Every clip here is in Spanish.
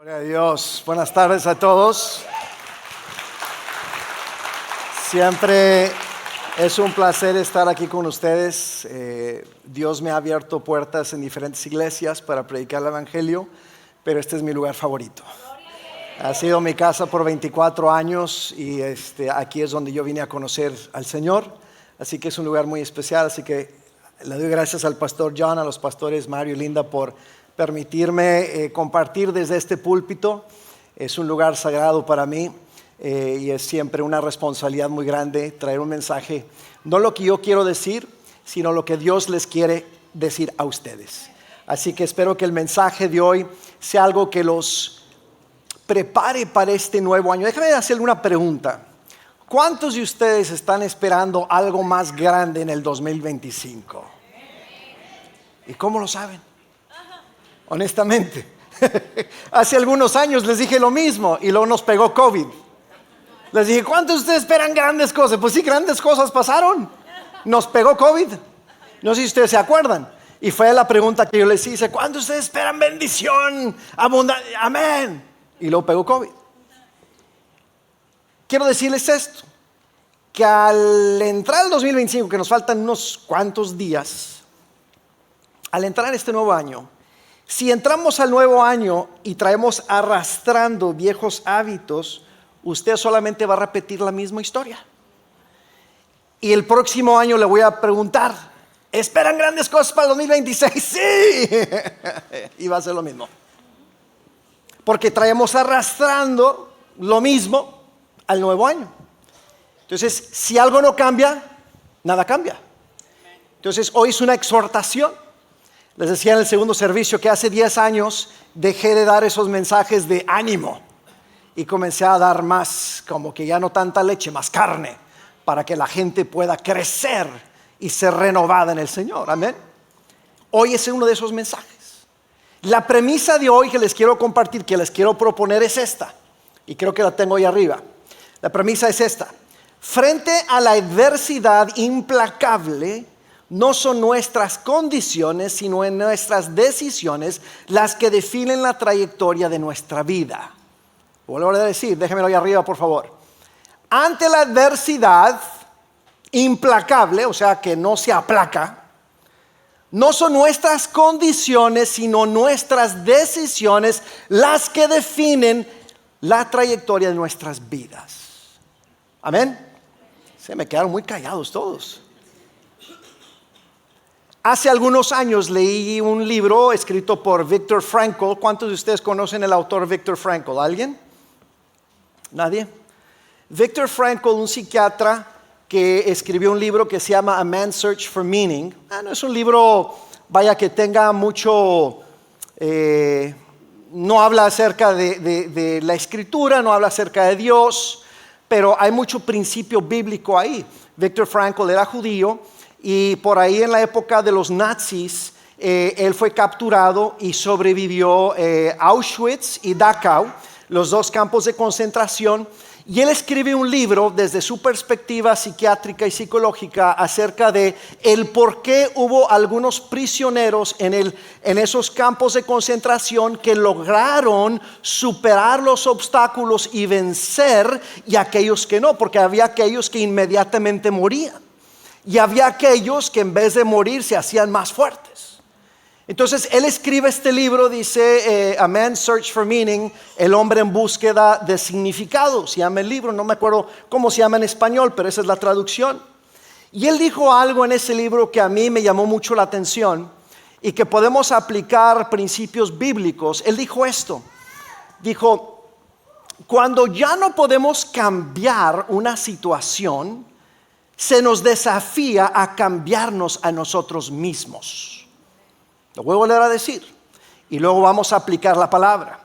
Gloria a Dios. Buenas tardes a todos. Siempre es un placer estar aquí con ustedes. Dios me ha abierto puertas en diferentes iglesias para predicar el Evangelio, pero este es mi lugar favorito. Ha sido mi casa por 24 años y aquí es donde yo vine a conocer al Señor. Así que es un lugar muy especial. Así que le doy gracias al pastor John, a los pastores Mario y Linda por permitirme compartir desde este púlpito. Es un lugar sagrado para mí y es siempre una responsabilidad muy grande traer un mensaje, no lo que yo quiero decir, sino lo que Dios les quiere decir a ustedes. Así que espero que el mensaje de hoy sea algo que los prepare para este nuevo año. Déjame hacerle una pregunta. ¿Cuántos de ustedes están esperando algo más grande en el 2025? ¿Y cómo lo saben? Honestamente, hace algunos años les dije lo mismo y luego nos pegó COVID. Les dije, ¿cuántos de ustedes esperan grandes cosas? Pues sí, grandes cosas pasaron. Nos pegó COVID. No sé si ustedes se acuerdan. Y fue la pregunta que yo les hice, ¿cuántos de ustedes esperan bendición, abundancia? Amén. Y luego pegó COVID. Quiero decirles esto, que al entrar al 2025, que nos faltan unos cuantos días, al entrar en este nuevo año, si entramos al nuevo año y traemos arrastrando viejos hábitos, usted solamente va a repetir la misma historia. Y el próximo año le voy a preguntar, ¿esperan grandes cosas para el 2026? Sí. Y va a ser lo mismo. Porque traemos arrastrando lo mismo al nuevo año. Entonces, si algo no cambia, nada cambia. Entonces, hoy es una exhortación. Les decía en el segundo servicio que hace 10 años dejé de dar esos mensajes de ánimo y comencé a dar más, como que ya no tanta leche, más carne, para que la gente pueda crecer y ser renovada en el Señor. Amén. Hoy es uno de esos mensajes. La premisa de hoy que les quiero compartir, que les quiero proponer es esta, y creo que la tengo ahí arriba. La premisa es esta: frente a la adversidad implacable, no son nuestras condiciones, sino nuestras decisiones las que definen la trayectoria de nuestra vida. Vuelvo a decir, déjenmelo ahí arriba, por favor. Ante la adversidad implacable, o sea, que no se aplaca, no son nuestras condiciones, sino nuestras decisiones las que definen la trayectoria de nuestras vidas. Amén. Se me quedaron muy callados todos. Hace algunos años leí un libro escrito por Viktor Frankl. ¿Cuántos de ustedes conocen el autor Viktor Frankl? ¿Alguien? ¿Nadie? Viktor Frankl, un psiquiatra que escribió un libro que se llama A Man's Search for Meaning. No es un libro, vaya, que tenga mucho, no habla acerca de la escritura, no habla acerca de Dios, pero hay mucho principio bíblico ahí. Viktor Frankl era judío y por ahí en la época de los nazis, él fue capturado y sobrevivió Auschwitz y Dachau, los dos campos de concentración. Y él escribe un libro desde su perspectiva psiquiátrica y psicológica acerca de el por qué hubo algunos prisioneros en esos campos de concentración que lograron superar los obstáculos y vencer, y aquellos que no, porque había aquellos que inmediatamente morían y había aquellos que en vez de morir se hacían más fuertes. Entonces él escribe este libro, dice A Man's Search for Meaning, el hombre en búsqueda de significado, se llama el libro, no me acuerdo cómo se llama en español, pero esa es la traducción. Y él dijo algo en ese libro que a mí me llamó mucho la atención y que podemos aplicar principios bíblicos. Él dijo esto, dijo, cuando ya no podemos cambiar una situación, se nos desafía a cambiarnos a nosotros mismos. Lo voy a volver a decir y luego vamos a aplicar la palabra.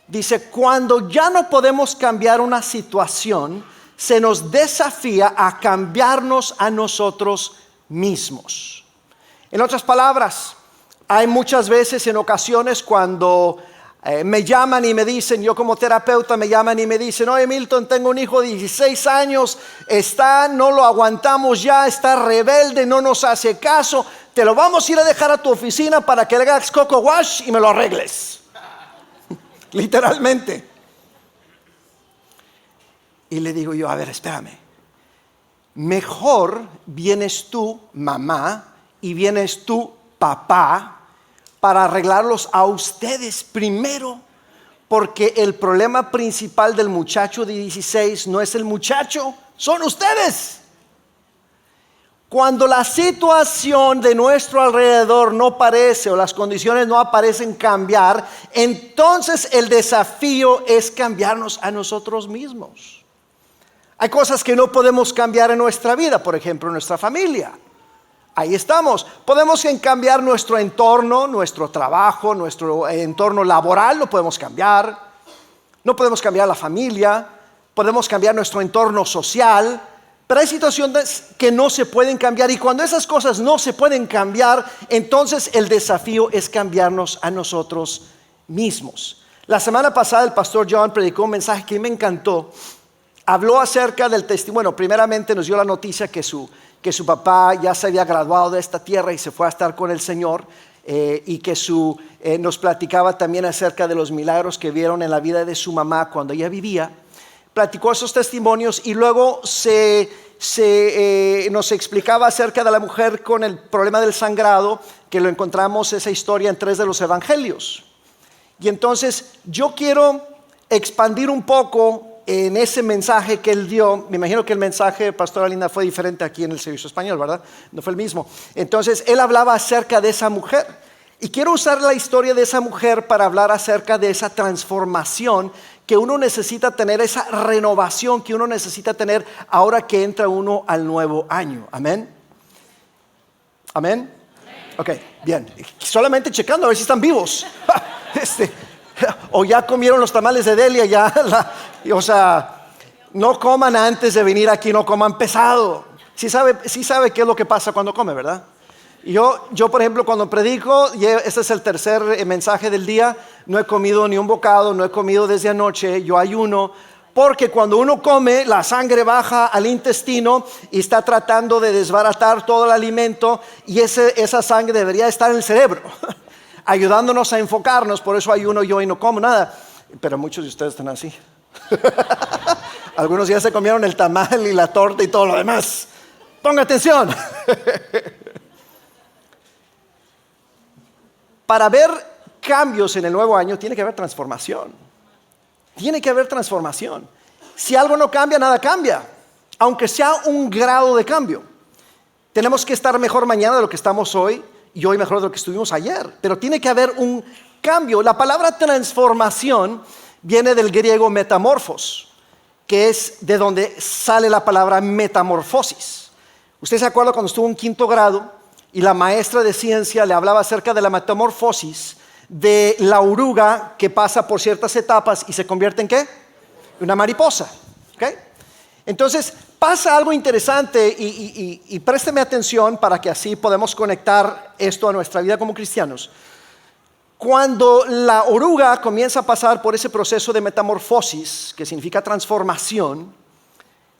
Dice, cuando ya no podemos cambiar una situación, se nos desafía a cambiarnos a nosotros mismos. En otras palabras, hay muchas veces, en ocasiones, cuando me llaman y me dicen, yo como terapeuta me llaman y me dicen, oye Milton, tengo un hijo de 16 años, no lo aguantamos ya, está rebelde, no nos hace caso, te lo vamos a ir a dejar a tu oficina para que le hagas coco wash y me lo arregles. literalmente. Y le digo yo, a ver, espérame. Mejor vienes tú, mamá, y vienes tú, papá, para arreglarlos a ustedes primero. Porque el problema principal del muchacho de 16 no es el muchacho, son ustedes. Cuando la situación de nuestro alrededor no parece o las condiciones no aparecen cambiar, entonces el desafío es cambiarnos a nosotros mismos. Hay cosas que no podemos cambiar en nuestra vida, por ejemplo, nuestra familia. Ahí estamos. Podemos cambiar nuestro entorno, nuestro trabajo, nuestro entorno laboral, lo podemos cambiar. No podemos cambiar la familia, podemos cambiar nuestro entorno social. Pero hay situaciones que no se pueden cambiar y cuando esas cosas no se pueden cambiar, entonces el desafío es cambiarnos a nosotros mismos. La semana pasada el pastor John predicó un mensaje que me encantó. Habló acerca del testimonio. Bueno, primeramente nos dio la noticia que su papá ya se había graduado de esta tierra y se fue a estar con el Señor. Y que nos platicaba también acerca de los milagros que vieron en la vida de su mamá cuando ella vivía. Platicó esos testimonios y luego nos explicaba acerca de la mujer con el problema del sangrado, que lo encontramos esa historia en 3 de los evangelios. Y entonces yo quiero expandir un poco en ese mensaje que él dio. Me imagino que el mensaje de Pastora Linda fue diferente aquí en el servicio español, ¿verdad? No fue el mismo. Entonces él hablaba acerca de esa mujer. Y quiero usar la historia de esa mujer para hablar acerca de esa transformación que uno necesita tener, esa renovación que uno necesita tener ahora que entra uno al nuevo año. ¿Amén? ¿Amén? Ok, bien. Solamente checando a ver si están vivos. O ya comieron los tamales de Delia, o sea, no coman antes de venir aquí, no coman pesado. Sí sabe qué es lo que pasa cuando come, ¿verdad? Yo, por ejemplo, cuando predico, este es el tercer mensaje del día, no he comido ni un bocado, no he comido desde anoche, yo ayuno, porque cuando uno come, la sangre baja al intestino y está tratando de desbaratar todo el alimento y esa sangre debería estar en el cerebro, ayudándonos a enfocarnos. Por eso ayuno yo y no como nada, pero muchos de ustedes están así. Algunos ya se comieron el tamal y la torta y todo lo demás. Ponga atención. Para ver cambios en el nuevo año tiene que haber transformación. Tiene que haber transformación. Si algo no cambia, nada cambia. Aunque sea un grado de cambio. Tenemos que estar mejor mañana de lo que estamos hoy y hoy mejor de lo que estuvimos ayer. Pero tiene que haber un cambio. La palabra transformación viene del griego metamorfos, que es de donde sale la palabra metamorfosis. ¿Usted se acuerda cuando estuvo en 5º grado? Y la maestra de ciencia le hablaba acerca de la metamorfosis de la oruga que pasa por ciertas etapas y se convierte en ¿qué? Una mariposa. ¿Okay? Entonces pasa algo interesante y présteme atención para que así podamos conectar esto a nuestra vida como cristianos. Cuando la oruga comienza a pasar por ese proceso de metamorfosis, que significa transformación,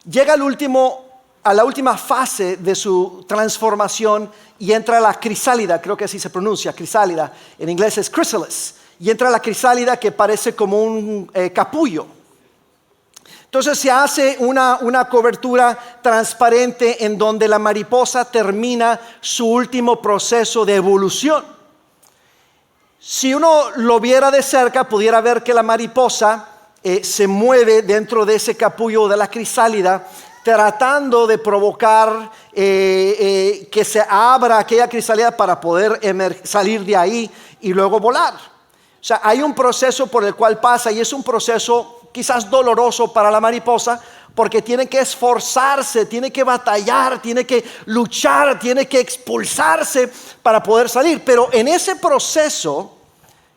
llega a la última fase de su transformación y entra la crisálida, creo que así se pronuncia, crisálida, en inglés es chrysalis, y entra la crisálida que parece como un capullo. Entonces se hace una cobertura transparente en donde la mariposa termina su último proceso de evolución. Si uno lo viera de cerca, pudiera ver que la mariposa se mueve dentro de ese capullo de la crisálida, tratando de provocar que se abra aquella crisálida para poder salir de ahí y luego volar. O sea, hay un proceso por el cual pasa y es un proceso quizás doloroso para la mariposa porque tiene que esforzarse, tiene que batallar, tiene que luchar, tiene que expulsarse para poder salir. Pero en ese proceso,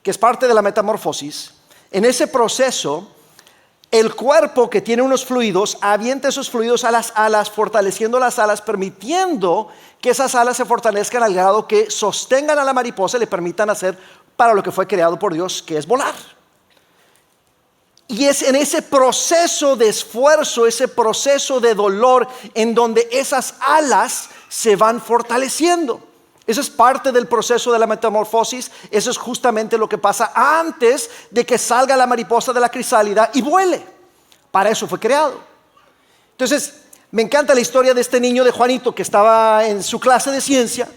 que es parte de la metamorfosis, en ese proceso el cuerpo, que tiene unos fluidos, avienta esos fluidos a las alas, fortaleciendo las alas, permitiendo que esas alas se fortalezcan al grado que sostengan a la mariposa y le permitan hacer para lo que fue creado por Dios, que es volar. Y es en ese proceso de esfuerzo, ese proceso de dolor, en donde esas alas se van fortaleciendo. Eso es parte del proceso de la metamorfosis. Eso es justamente lo que pasa antes de que salga la mariposa de la crisálida y vuele. Para eso fue creado. Entonces, me encanta la historia de este niño de Juanito que estaba en su clase de ciencia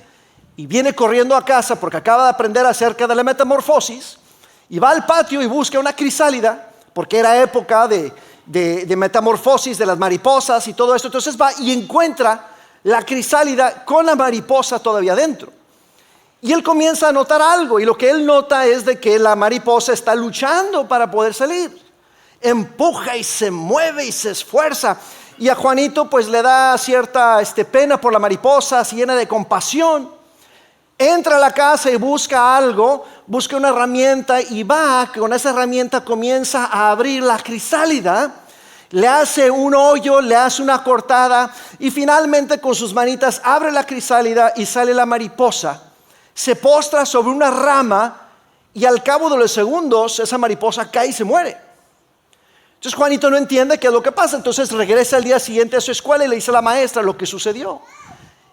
y viene corriendo a casa porque acaba de aprender acerca de la metamorfosis y va al patio y busca una crisálida porque era época de metamorfosis de las mariposas y todo esto. Entonces va y encuentra la crisálida con la mariposa todavía dentro. Y él comienza a notar algo, y lo que él nota es de que la mariposa está luchando para poder salir. Empuja y se mueve y se esfuerza. Y a Juanito pues le da cierta pena por la mariposa, se llena de compasión. Entra a la casa y busca algo, busca una herramienta y va, con esa herramienta comienza a abrir la crisálida. Le hace un hoyo, le hace una cortada y finalmente con sus manitas abre la crisálida y sale la mariposa. Se postra sobre una rama y al cabo de los segundos esa mariposa cae y se muere. Entonces Juanito no entiende qué es lo que pasa. Entonces regresa al día siguiente a su escuela y le dice a la maestra lo que sucedió.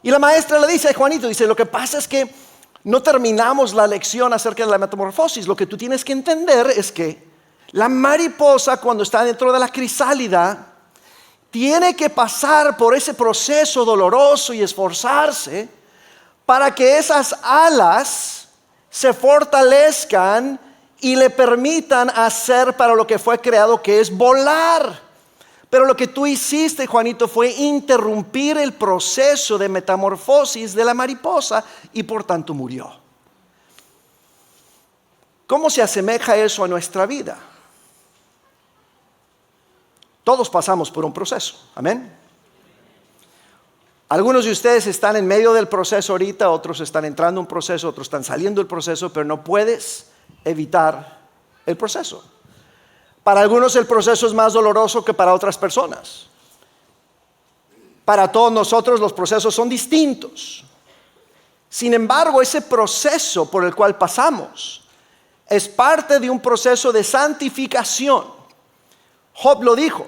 Y la maestra le dice a Juanito, dice, lo que pasa es que no terminamos la lección acerca de la metamorfosis. Lo que tú tienes que entender es que la mariposa, cuando está dentro de la crisálida, tiene que pasar por ese proceso doloroso y esforzarse para que esas alas se fortalezcan y le permitan hacer para lo que fue creado, que es volar. Pero lo que tú hiciste, Juanito, fue interrumpir el proceso de metamorfosis de la mariposa y por tanto murió. ¿Cómo se asemeja eso a nuestra vida? Todos pasamos por un proceso, amén. Algunos de ustedes están en medio del proceso ahorita, otros están entrando en un proceso, otros están saliendo del proceso, pero no puedes evitar el proceso. Para algunos el proceso es más doloroso que para otras personas. Para todos nosotros los procesos son distintos. Sin embargo, ese proceso por el cual pasamos es parte de un proceso de santificación. Job lo dijo.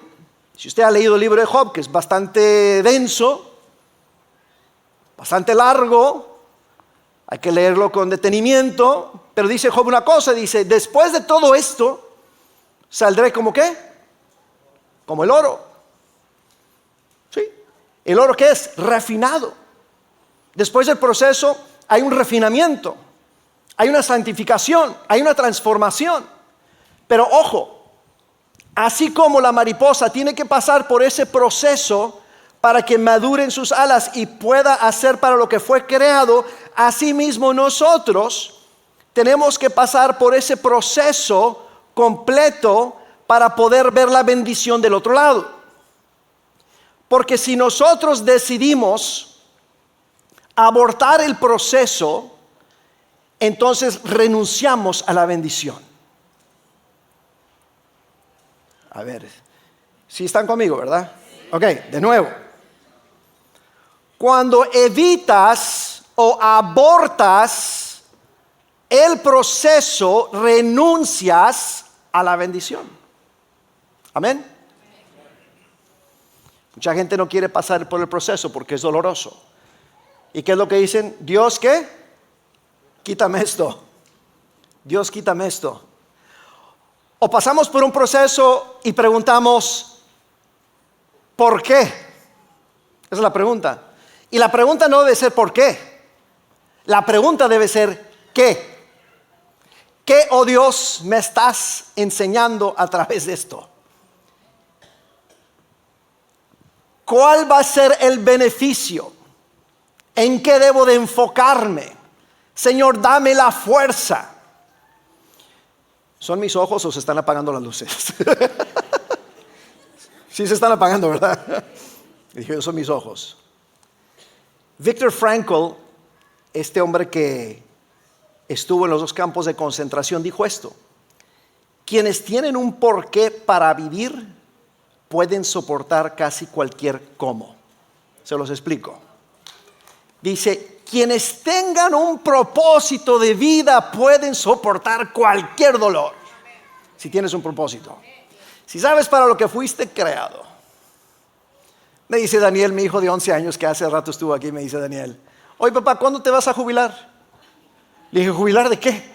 Si usted ha leído el libro de Job, que es bastante denso, bastante largo, hay que leerlo con detenimiento, pero dice Job una cosa, dice, después de todo esto, saldré como ¿qué? Como el oro. ¿Sí? ¿El oro qué es? Refinado. Después del proceso hay un refinamiento, hay una santificación, hay una transformación. Pero ojo, así como la mariposa tiene que pasar por ese proceso para que maduren sus alas y pueda hacer para lo que fue creado, asimismo nosotros tenemos que pasar por ese proceso completo para poder ver la bendición del otro lado. Porque si nosotros decidimos abortar el proceso, entonces renunciamos a la bendición. A ver, ¿sí están conmigo, verdad? Sí. Ok, de nuevo. Cuando evitas o abortas el proceso, renuncias a la bendición. Amén. Mucha gente no quiere pasar por el proceso porque es doloroso. ¿Y qué es lo que dicen? Dios, ¿qué? Quítame esto. Dios, quítame esto. O pasamos por un proceso y preguntamos, ¿por qué? Esa es la pregunta. Y la pregunta no debe ser ¿por qué? La pregunta debe ser ¿qué? ¿Qué, oh Dios, me estás enseñando a través de esto? ¿Cuál va a ser el beneficio? ¿En qué debo de enfocarme? Señor, dame la fuerza. ¿Son mis ojos o se están apagando las luces? Sí se están apagando, ¿verdad? Dije, son mis ojos. Viktor Frankl, este hombre que estuvo en los 2 campos de concentración, dijo esto: quienes tienen un porqué para vivir pueden soportar casi cualquier cómo. Se los explico. Dice, quienes tengan un propósito de vida pueden soportar cualquier dolor. Si tienes un propósito. Si sabes para lo que fuiste creado. Me dice Daniel, mi hijo de 11 años, que hace rato estuvo aquí, me dice Daniel, oye papá, ¿cuándo te vas a jubilar? Le dije, ¿jubilar de qué?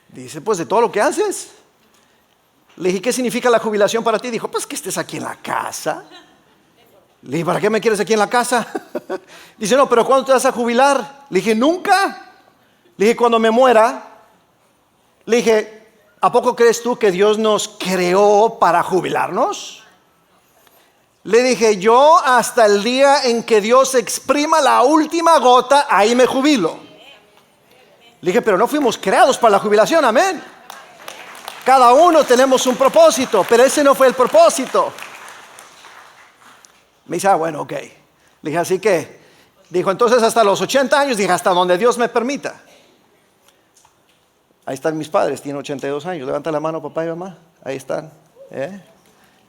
Dice, pues de todo lo que haces. Le dije, ¿qué significa la jubilación para ti? Dijo, pues que estés aquí en la casa. Le dije, ¿para qué me quieres aquí en la casa? Dice, no, pero ¿cuándo te vas a jubilar? Le dije, nunca. Le dije, cuando me muera. Le dije, ¿a poco crees tú que Dios nos creó para jubilarnos? Le dije, yo hasta el día en que Dios exprima la última gota, ahí me jubilo. Le dije, pero no fuimos creados para la jubilación, amén. Cada uno tenemos un propósito, pero ese no fue el propósito. Me dice, bueno, ok. Le dije, así que, dijo, entonces hasta los 80 años, dije, hasta donde Dios me permita. Ahí están mis padres, tienen 82 años. Levanta la mano, papá y mamá. Ahí están,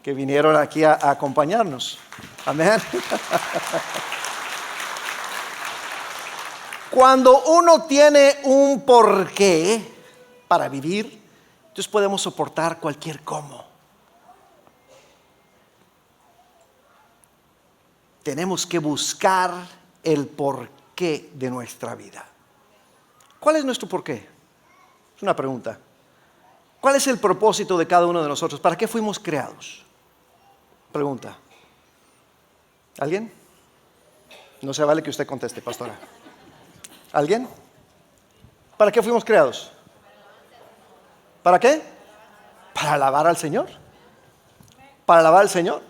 que vinieron aquí a acompañarnos. Amén. Cuando uno tiene un porqué para vivir, entonces podemos soportar cualquier cómo. Tenemos que buscar el porqué de nuestra vida. ¿Cuál es nuestro porqué? Es una pregunta. ¿Cuál es el propósito de cada uno de nosotros? ¿Para qué fuimos creados? Pregunta. ¿Alguien? No se vale que usted conteste, pastora. ¿Alguien? ¿Para qué fuimos creados? ¿Para qué? Para alabar al Señor. Para alabar al Señor.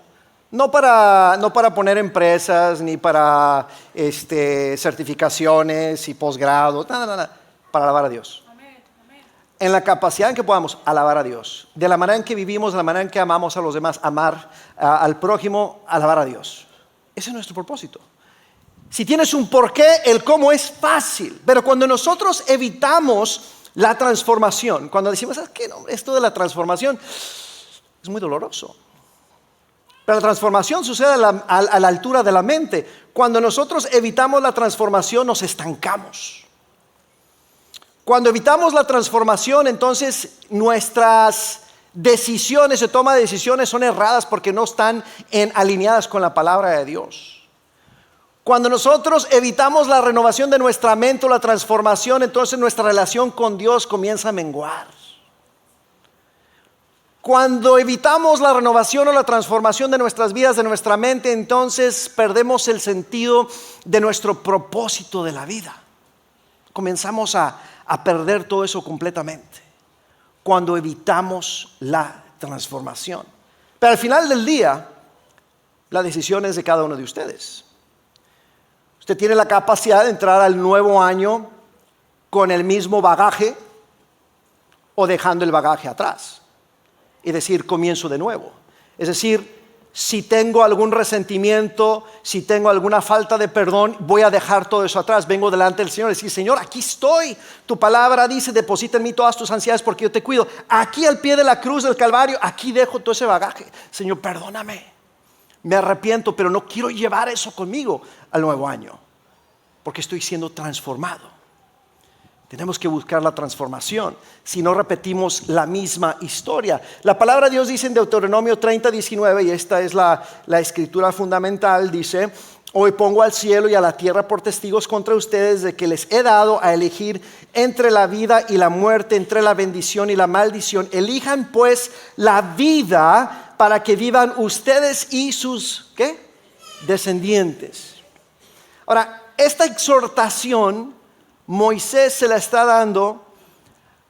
No para poner empresas, ni para certificaciones y posgrados. Nada. Para alabar a Dios. En la capacidad en que podamos alabar a Dios. De la manera en que vivimos, de la manera en que amamos a los demás. Amar al prójimo, alabar a Dios. Ese es nuestro propósito. Si tienes un porqué, el cómo es fácil. Pero cuando nosotros evitamos la transformación, cuando decimos, ¿sabes qué? No, esto de la transformación es muy doloroso. Pero la transformación sucede a la altura de la mente. Cuando nosotros evitamos la transformación, nos estancamos. Cuando evitamos la transformación, entonces nuestras decisiones, se toma de decisiones, son erradas porque no están alineadas con la palabra de Dios. Cuando nosotros evitamos la renovación de nuestra mente o la transformación, entonces nuestra relación con Dios comienza a menguar. Cuando evitamos la renovación o la transformación de nuestras vidas, de nuestra mente, entonces perdemos el sentido de nuestro propósito de la vida. Comenzamos a perder todo eso completamente cuando evitamos la transformación. Pero al final del día, la decisión es de cada uno de ustedes. Usted tiene la capacidad de entrar al nuevo año con el mismo bagaje o dejando el bagaje atrás y decir comienzo de nuevo. Es decir, si tengo algún resentimiento, si tengo alguna falta de perdón, voy a dejar todo eso atrás. Vengo delante del Señor y decir, Señor, aquí estoy. Tu palabra dice, deposita en mí todas tus ansiedades porque yo te cuido. Aquí al pie de la cruz del Calvario, aquí dejo todo ese bagaje. Señor, perdóname. Me arrepiento, pero no quiero llevar eso conmigo al nuevo año, porque estoy siendo transformado. Tenemos que buscar la transformación, si no repetimos la misma historia. La palabra de Dios dice en Deuteronomio 30:19, y esta es la escritura fundamental, dice: hoy pongo al cielo y a la tierra por testigos contra ustedes de que les he dado a elegir entre la vida y la muerte, entre la bendición y la maldición. Elijan pues la vida para que vivan ustedes y sus ¿qué? Descendientes. Ahora, esta exhortación Moisés se la está dando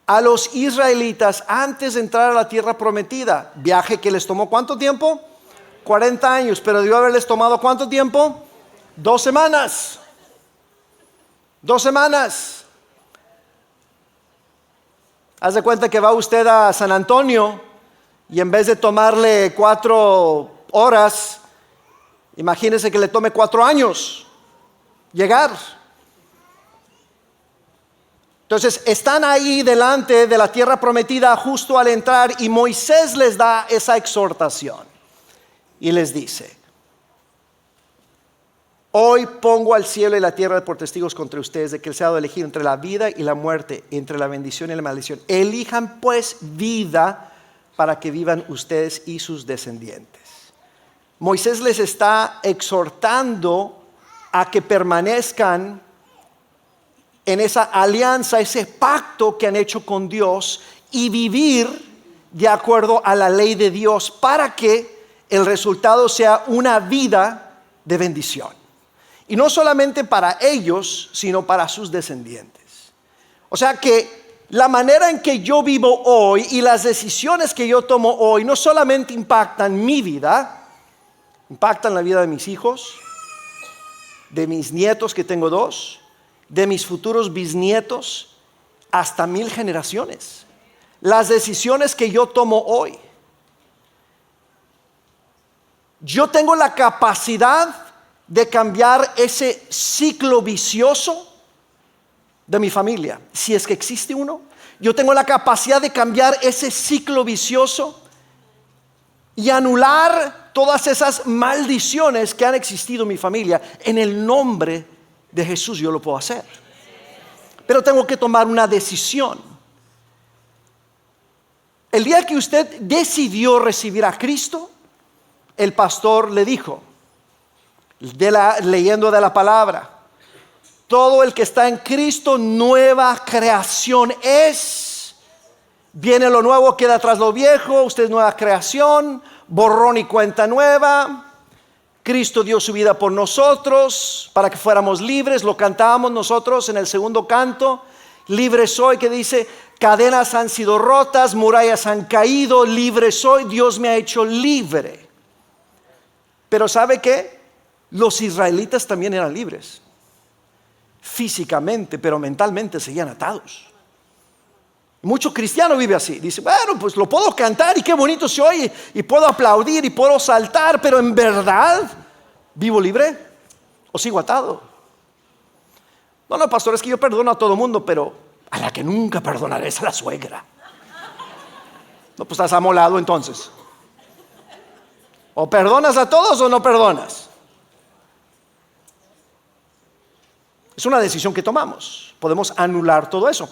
a los israelitas antes de entrar a la tierra prometida. Viaje que les tomó ¿cuánto tiempo? 40 años, pero debió haberles tomado ¿cuánto tiempo? 2 semanas. 2 semanas. Haz de cuenta que va usted a San Antonio y en vez de tomarle 4 horas, imagínese que le tome 4 años llegar. Entonces están ahí delante de la tierra prometida justo al entrar, y Moisés les da esa exhortación y les dice: hoy pongo al cielo y la tierra por testigos contra ustedes de que les he dado a elegir entre la vida y la muerte, entre la bendición y la maldición. Elijan pues vida para que vivan ustedes y sus descendientes. Moisés les está exhortando a que permanezcan en esa alianza, ese pacto que han hecho con Dios y vivir de acuerdo a la ley de Dios para que el resultado sea una vida de bendición. Y no solamente para ellos, sino para sus descendientes. O sea que la manera en que yo vivo hoy y las decisiones que yo tomo hoy no solamente impactan mi vida, impactan la vida de mis hijos, de mis nietos, que tengo 2, de mis futuros bisnietos, hasta 1000 generaciones. Las decisiones que yo tomo hoy. Yo tengo la capacidad de cambiar ese ciclo vicioso de mi familia, si es que existe uno. Yo tengo la capacidad de cambiar ese ciclo vicioso y anular todas esas maldiciones que han existido en mi familia. En el nombre de Jesús yo lo puedo hacer. Pero tengo que tomar una decisión. El día que usted decidió recibir a Cristo, el pastor le dijo, leyendo de la palabra, todo el que está en Cristo, nueva creación es. Viene lo nuevo, queda atrás lo viejo, usted es nueva creación, borrón y cuenta nueva. Cristo dio su vida por nosotros para que fuéramos libres. Lo cantábamos nosotros en el segundo canto. Libre soy, que dice, cadenas han sido rotas, murallas han caído, libre soy, Dios me ha hecho libre. Pero ¿sabe qué? Los israelitas también eran libres, físicamente, pero mentalmente seguían atados. Mucho cristiano vive así, dice, bueno, pues lo puedo cantar y qué bonito se oye, y puedo aplaudir y puedo saltar, pero en verdad, ¿vivo libre o sigo atado? No, pastor, es que yo perdono a todo mundo, pero a la que nunca perdonaré es a la suegra. No, pues estás amolado entonces. O perdonas a todos o no perdonas. Es una decisión que tomamos. Podemos anular todo eso.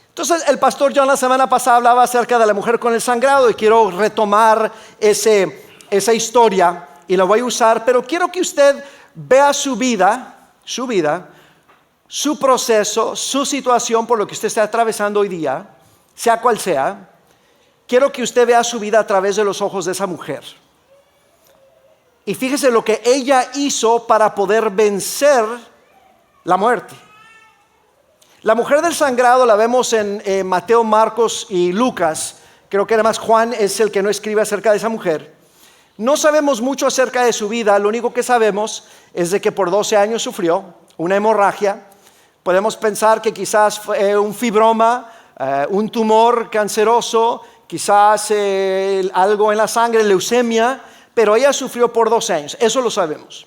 Entonces el pastor John la semana pasada hablaba acerca de la mujer con el sangrado y quiero retomar esa historia y la voy a usar, pero quiero que usted vea su vida, su proceso, su situación por lo que usted está atravesando hoy día, sea cual sea. Quiero que usted vea su vida a través de los ojos de esa mujer. Y fíjese lo que ella hizo para poder vencer la muerte. La mujer del sangrado la vemos en Mateo, Marcos y Lucas. Creo que además Juan es el que no escribe acerca de esa mujer. No sabemos mucho acerca de su vida. Lo único que sabemos es de que por 12 años sufrió una hemorragia. Podemos pensar que quizás fue un fibroma, un tumor canceroso, quizás algo en la sangre, leucemia, pero ella sufrió por 12 años, eso lo sabemos.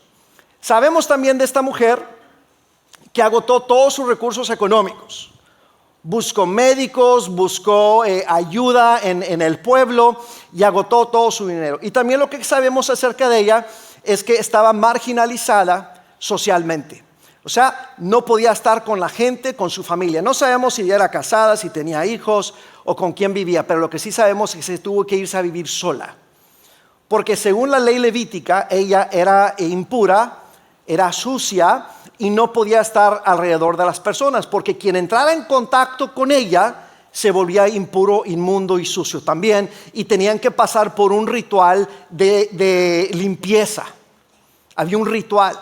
Sabemos también de esta mujer que agotó todos sus recursos económicos. Buscó médicos, buscó ayuda en el pueblo y agotó todo su dinero. Y también lo que sabemos acerca de ella es que estaba marginalizada socialmente. O sea, no podía estar con la gente, con su familia. No sabemos si ella era casada, si tenía hijos o con quién vivía, pero lo que sí sabemos es que se tuvo que irse a vivir sola. Porque según la ley levítica, ella era impura, era sucia y no podía estar alrededor de las personas, porque quien entrara en contacto con ella se volvía impuro, inmundo y sucio también, y tenían que pasar por un ritual de limpieza. Había un ritual.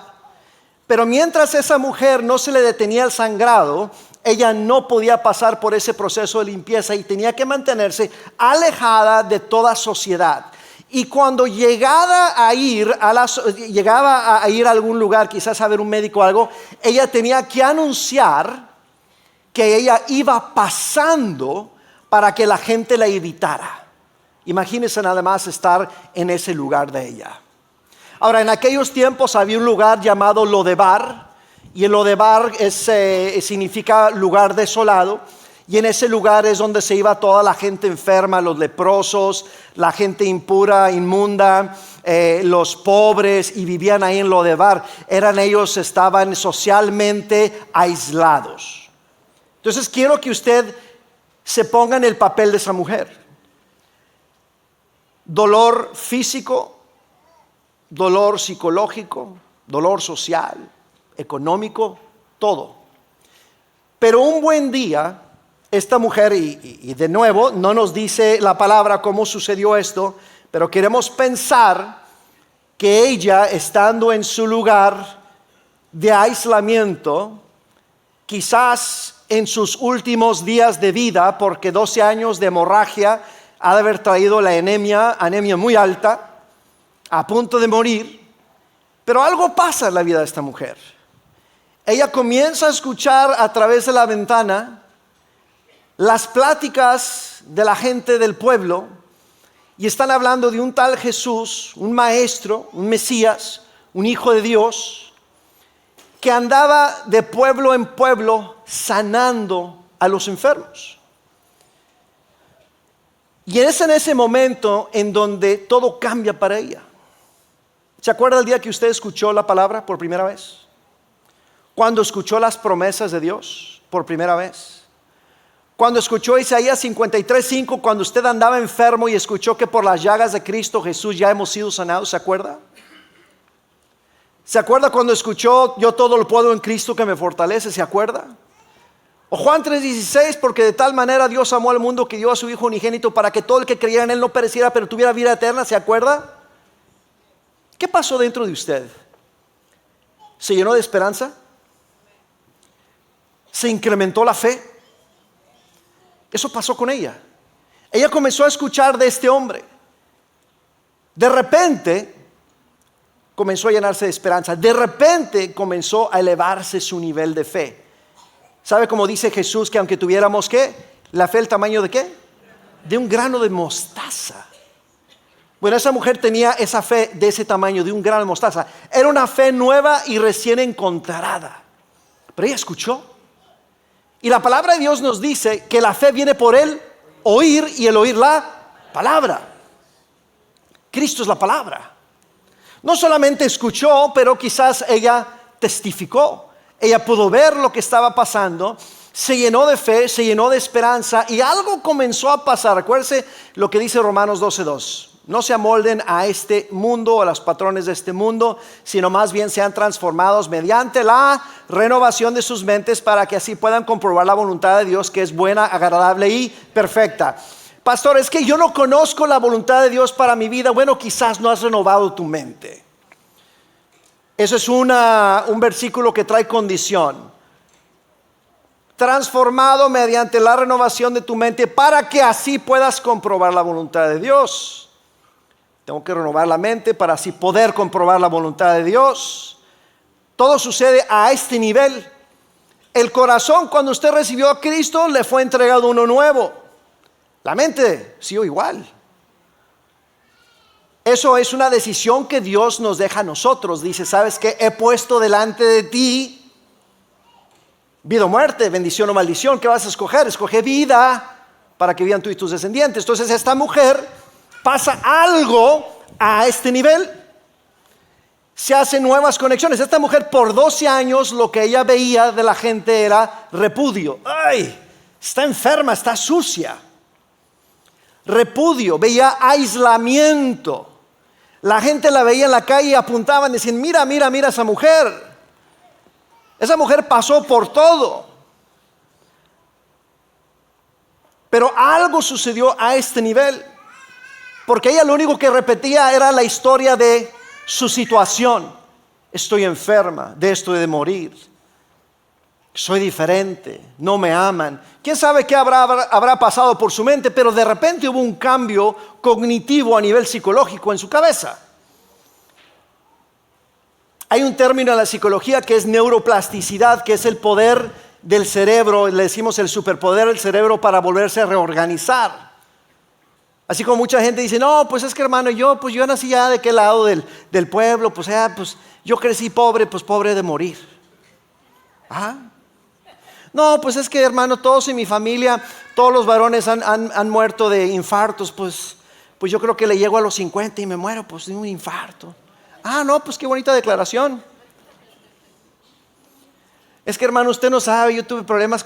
Pero mientras esa mujer no se le detenía el sangrado, ella no podía pasar por ese proceso de limpieza y tenía que mantenerse alejada de toda sociedad. Y cuando llegaba a ir a algún lugar, quizás a ver un médico o algo, ella tenía que anunciar que ella iba pasando para que la gente la evitara. Imagínense nada más estar en ese lugar de ella. Ahora, en aquellos tiempos había un lugar llamado Lodebar, y el Lodebar significa lugar desolado, y en ese lugar es donde se iba toda la gente enferma, los leprosos, la gente impura, inmunda, los pobres, y vivían ahí en Lodebar. Ellos estaban socialmente aislados. Entonces quiero que usted se ponga en el papel de esa mujer. Dolor físico, dolor psicológico, dolor social, económico, todo. Pero un buen día, esta mujer, y de nuevo, no nos dice la palabra cómo sucedió esto, pero queremos pensar que ella, estando en su lugar de aislamiento, quizás en sus últimos días de vida, porque 12 años de hemorragia ha de haber traído la anemia muy alta, a punto de morir, pero algo pasa en la vida de esta mujer. Ella comienza a escuchar a través de la ventana las pláticas de la gente del pueblo, y están hablando de un tal Jesús, un maestro, un Mesías, un hijo de Dios, que andaba de pueblo en pueblo sanando a los enfermos. Y es en ese momento en donde todo cambia para ella. ¿Se acuerda el día que usted escuchó la palabra por primera vez? Cuando escuchó las promesas de Dios por primera vez. Cuando escuchó Isaías 53:5, cuando usted andaba enfermo y escuchó que por las llagas de Cristo Jesús ya hemos sido sanados, ¿se acuerda? ¿Se acuerda cuando escuchó yo todo lo puedo en Cristo que me fortalece? ¿Se acuerda? O Juan 3:16, porque de tal manera Dios amó al mundo que dio a su Hijo unigénito para que todo el que creyera en Él no pereciera pero tuviera vida eterna. ¿Se acuerda? ¿Qué pasó dentro de usted? ¿Se llenó de esperanza? ¿Se incrementó la fe? Eso pasó con ella. Ella comenzó a escuchar de este hombre. De repente comenzó a llenarse de esperanza. De repente comenzó a elevarse su nivel de fe. ¿Sabe cómo dice Jesús que aunque tuviéramos qué? ¿La fe el tamaño de qué? De un grano de mostaza. Bueno, esa mujer tenía esa fe de ese tamaño, de un grano de mostaza. Era una fe nueva y recién encontrada. Pero ella escuchó. Y la palabra de Dios nos dice que la fe viene por el oír y el oír la palabra. Cristo es la palabra. No solamente escuchó, pero quizás ella testificó. Ella pudo ver lo que estaba pasando, se llenó de fe, se llenó de esperanza y algo comenzó a pasar. Recuérdese lo que dice Romanos 12:2. No se amolden a este mundo o a los patrones de este mundo, sino más bien sean transformados mediante la renovación de sus mentes para que así puedan comprobar la voluntad de Dios que es buena, agradable y perfecta. Pastor, es que yo no conozco la voluntad de Dios para mi vida. Bueno, quizás no has renovado tu mente. Eso es un versículo que trae condición. Transformado mediante la renovación de tu mente para que así puedas comprobar la voluntad de Dios. Tengo que renovar la mente para así poder comprobar la voluntad de Dios. Todo sucede a este nivel. El corazón, cuando usted recibió a Cristo, le fue entregado uno nuevo. La mente siguió igual. Eso es una decisión que Dios nos deja a nosotros. Dice, ¿sabes qué? He puesto delante de ti vida o muerte, bendición o maldición. ¿Qué vas a escoger? Escoge vida para que vivan tú y tus descendientes. Entonces esta mujer pasa algo a este nivel. Se hacen nuevas conexiones. Esta mujer por 12 años lo que ella veía de la gente era repudio. ¡Ay! Está enferma, está sucia. Repudio, veía aislamiento. La gente la veía en la calle y apuntaban, decían, mira, mira, mira esa mujer. Esa mujer pasó por todo. Pero algo sucedió a este nivel. Porque ella lo único que repetía era la historia de su situación. Estoy enferma, de esto he de morir. Soy diferente, no me aman. ¿Quién sabe qué habrá pasado por su mente? Pero de repente hubo un cambio cognitivo a nivel psicológico en su cabeza. Hay un término en la psicología que es neuroplasticidad, que es el poder del cerebro, le decimos el superpoder del cerebro para volverse a reorganizar. Así como mucha gente dice, no, pues es que hermano, yo nací ya de qué lado del pueblo, pues yo crecí pobre, pues pobre de morir. ¿Ah? No, pues es que hermano, todos en mi familia, todos los varones han muerto de infartos, pues yo creo que le llego a los 50 y me muero pues de un infarto. Ah, no, pues qué bonita declaración. Es que hermano, usted no sabe, yo tuve problemas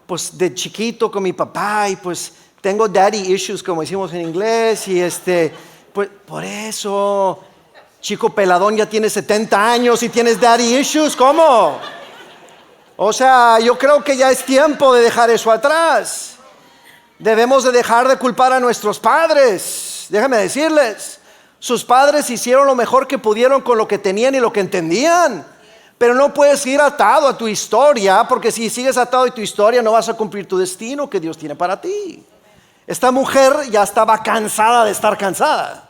pues de chiquito con mi papá y pues tengo daddy issues como decimos en inglés y pues por eso chico peladón ya tiene 70 años y tienes daddy issues, ¿cómo? O sea, yo creo que ya es tiempo de dejar eso atrás. Debemos de dejar de culpar a nuestros padres. Déjenme decirles, sus padres hicieron lo mejor que pudieron con lo que tenían y lo que entendían. Pero no puedes ir atado a tu historia, porque si sigues atado a tu historia no vas a cumplir tu destino que Dios tiene para ti. Esta mujer ya estaba cansada de estar cansada.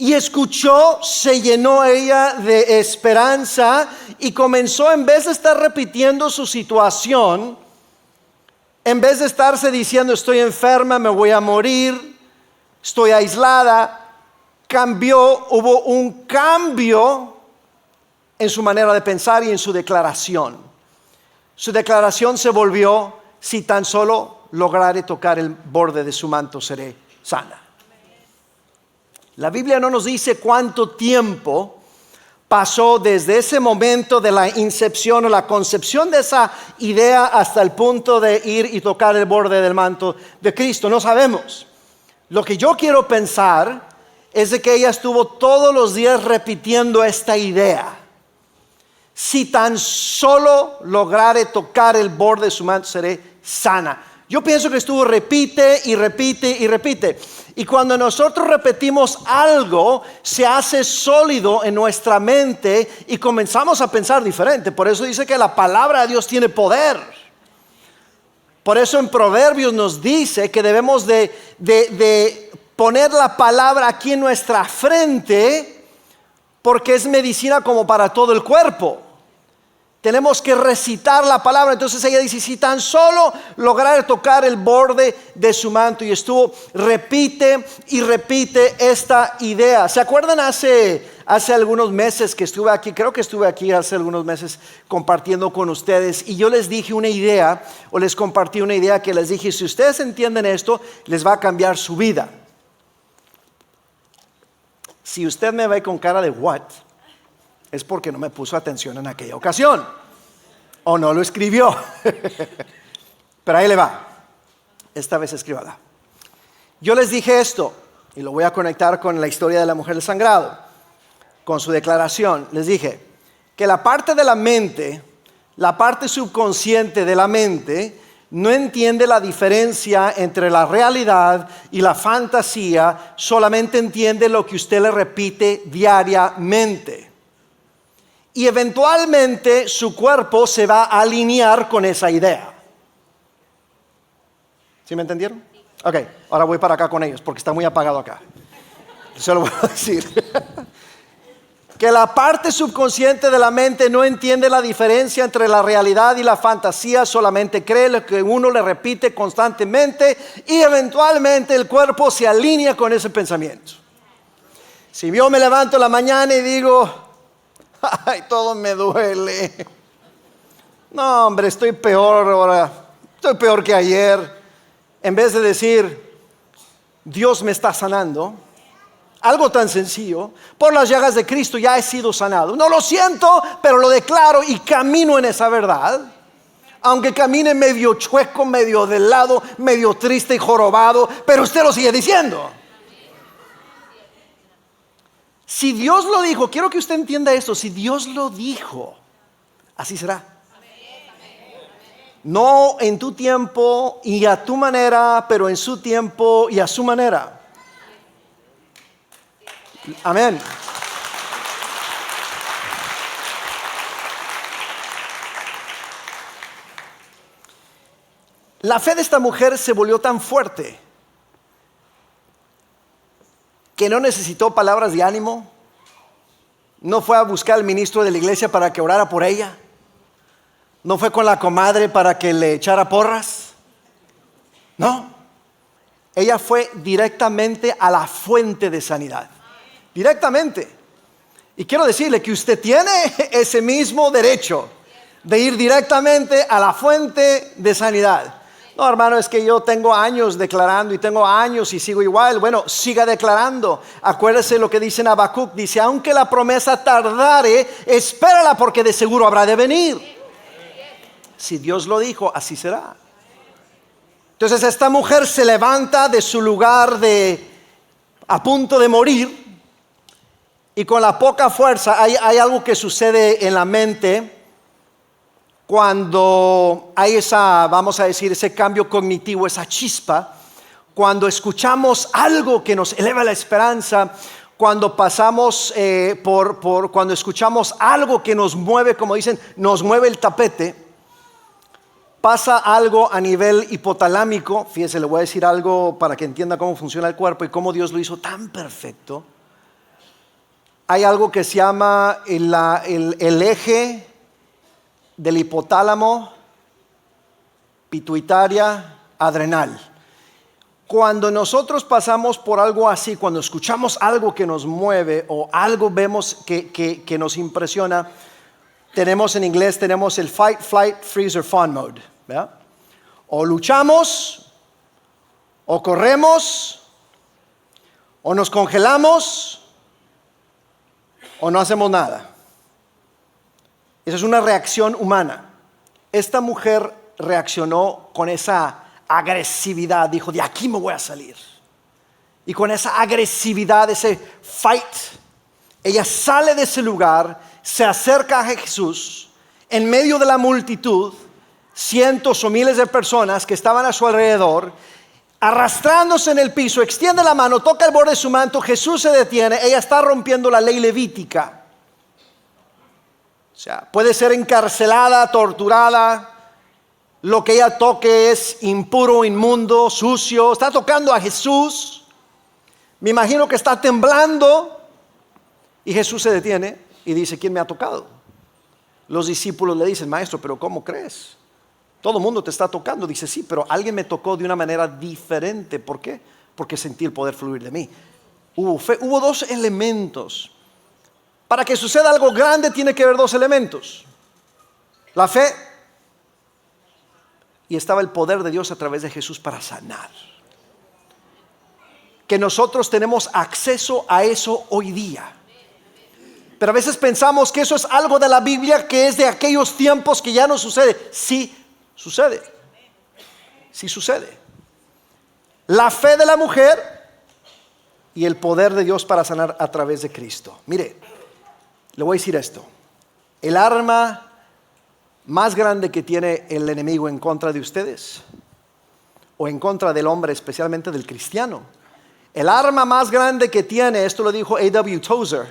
Y escuchó, se llenó ella de esperanza y comenzó, en vez de estar repitiendo su situación, en vez de estarse diciendo estoy enferma, me voy a morir, estoy aislada, hubo un cambio en su manera de pensar y en su declaración. Su declaración se volvió, si tan solo lograre tocar el borde de su manto seré sana. La Biblia no nos dice cuánto tiempo pasó desde ese momento de la incepción o la concepción de esa idea hasta el punto de ir y tocar el borde del manto de Cristo. No sabemos. Lo que yo quiero pensar es de que ella estuvo todos los días repitiendo esta idea. Si tan solo lograre tocar el borde de su manto seré sana. Yo pienso que estuvo repite y repite y repite. Y cuando nosotros repetimos algo, se hace sólido en nuestra mente y comenzamos a pensar diferente. Por eso dice que la palabra de Dios tiene poder. Por eso en Proverbios nos dice que debemos de poner la palabra aquí en nuestra frente, porque es medicina como para todo el cuerpo. Tenemos que recitar la palabra. Entonces ella dice, si tan solo lograr tocar el borde de su manto. Y estuvo, repite y repite esta idea. ¿Se acuerdan hace algunos meses que estuve aquí? Creo que estuve aquí hace algunos meses compartiendo con ustedes. Y yo les dije una idea, o les compartí una idea que les dije, si ustedes entienden esto, les va a cambiar su vida. Si usted me ve con cara de what, es porque no me puso atención en aquella ocasión o no lo escribió. Pero ahí le va. Esta vez escríbala. Yo les dije esto y lo voy a conectar con la historia de la mujer del sangrado, con su declaración. Les dije que la parte de la mente, la parte subconsciente de la mente, no entiende la diferencia entre la realidad y la fantasía, solamente entiende lo que usted le repite diariamente. Y eventualmente su cuerpo se va a alinear con esa idea. ¿Sí me entendieron? Ok, ahora voy para acá con ellos porque está muy apagado acá. Se lo voy a decir. Que la parte subconsciente de la mente no entiende la diferencia entre la realidad y la fantasía, solamente cree lo que uno le repite constantemente y eventualmente el cuerpo se alinea con ese pensamiento. Si yo me levanto en la mañana y digo, ay, todo me duele. No, hombre, estoy peor ahora. Estoy peor que ayer. En vez de decir, Dios me está sanando, algo tan sencillo, por las llagas de Cristo ya he sido sanado. No lo siento, pero lo declaro y camino en esa verdad. Aunque camine medio chueco, medio de lado, medio triste y jorobado, pero usted lo sigue diciendo. Si Dios lo dijo, quiero que usted entienda esto, si Dios lo dijo, así será. No en tu tiempo y a tu manera, pero en su tiempo y a su manera. Amén. La fe de esta mujer se volvió tan fuerte que no necesitó palabras de ánimo, no fue a buscar al ministro de la iglesia para que orara por ella, no fue con la comadre para que le echara porras, no, ella fue directamente a la fuente de sanidad, directamente. Y quiero decirle que usted tiene ese mismo derecho de ir directamente a la fuente de sanidad. No, hermano, es que yo tengo años declarando y tengo años y sigo igual. Bueno, siga declarando. Acuérdese lo que dice en Habacuc. Dice, aunque la promesa tardare, espérala porque de seguro habrá de venir. Si Dios lo dijo, así será. Entonces esta mujer se levanta de su lugar a punto de morir Y con la poca fuerza hay algo que sucede en la mente cuando hay esa, vamos a decir, ese cambio cognitivo, esa chispa, cuando escuchamos algo que nos eleva la esperanza, cuando pasamos cuando escuchamos algo que nos mueve, como dicen, nos mueve el tapete, pasa algo a nivel hipotalámico. Fíjese, le voy a decir algo para que entienda cómo funciona el cuerpo y cómo Dios lo hizo tan perfecto. Hay algo que se llama el eje del hipotálamo, pituitaria, adrenal. Cuando nosotros pasamos por algo así, cuando escuchamos algo que nos mueve o algo vemos que nos impresiona, tenemos en inglés, tenemos el fight, flight, freeze or fawn mode, ¿verdad? O luchamos, o corremos, o nos congelamos, o no hacemos nada. Esa es una reacción humana. Esta mujer reaccionó con esa agresividad, dijo, de aquí me voy a salir. Y con esa agresividad, ese fight, ella sale de ese lugar, se acerca a Jesús, en medio de la multitud, cientos o miles de personas que estaban a su alrededor, arrastrándose en el piso, extiende la mano, toca el borde de su manto, Jesús se detiene, ella está rompiendo la ley levítica. O sea, puede ser encarcelada, torturada, lo que ella toque es impuro, inmundo, sucio. Está tocando a Jesús. Me imagino que está temblando y Jesús se detiene y dice, ¿quién me ha tocado? Los discípulos le dicen, maestro, pero ¿cómo crees? Todo el mundo te está tocando. Dice, sí, pero alguien me tocó de una manera diferente. ¿Por qué? Porque sentí el poder fluir de mí. Hubo dos elementos. Para que suceda algo grande tiene que haber dos elementos. La fe y estaba el poder de Dios a través de Jesús para sanar. Que nosotros tenemos acceso a eso hoy día. Pero a veces pensamos que eso es algo de la Biblia, que es de aquellos tiempos que ya no sucede. Sí sucede. Sí sucede. La fe de la mujer y el poder de Dios para sanar a través de Cristo. Mire, le voy a decir esto. El arma más grande que tiene el enemigo en contra de ustedes, o en contra del hombre, especialmente del cristiano, el arma más grande que tiene, esto lo dijo A.W. Tozer,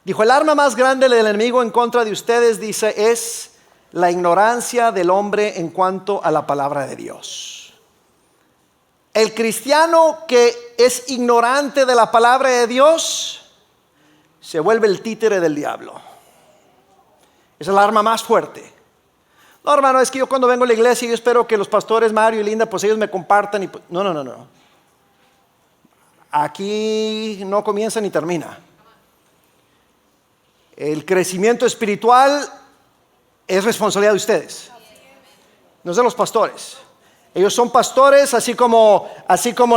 dijo, el arma más grande del enemigo en contra de ustedes, dice, es la ignorancia del hombre en cuanto a la palabra de Dios. El cristiano que es ignorante de la palabra de Dios se vuelve el títere del diablo. Esa es la arma más fuerte. No, hermano, es que yo cuando vengo a la iglesia yo espero que los pastores Mario y Linda, pues ellos me compartan y no. Aquí no comienza ni termina. El crecimiento espiritual es responsabilidad de ustedes, no es de los pastores. Ellos son pastores, así como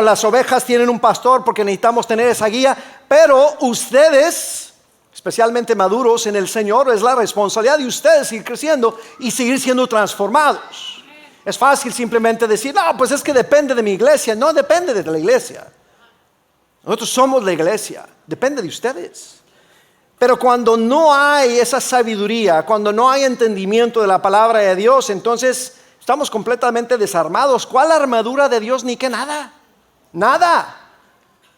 las ovejas tienen un pastor, porque necesitamos tener esa guía. Pero ustedes, especialmente maduros en el Señor, es la responsabilidad de ustedes seguir creciendo y seguir siendo transformados. Es fácil simplemente decir, no, pues es que depende de mi iglesia. No depende de la iglesia. Nosotros somos la iglesia, depende de ustedes. Pero cuando no hay esa sabiduría, cuando no hay entendimiento de la palabra de Dios, entonces estamos completamente desarmados. ¿Cuál armadura de Dios? Ni que nada. Nada.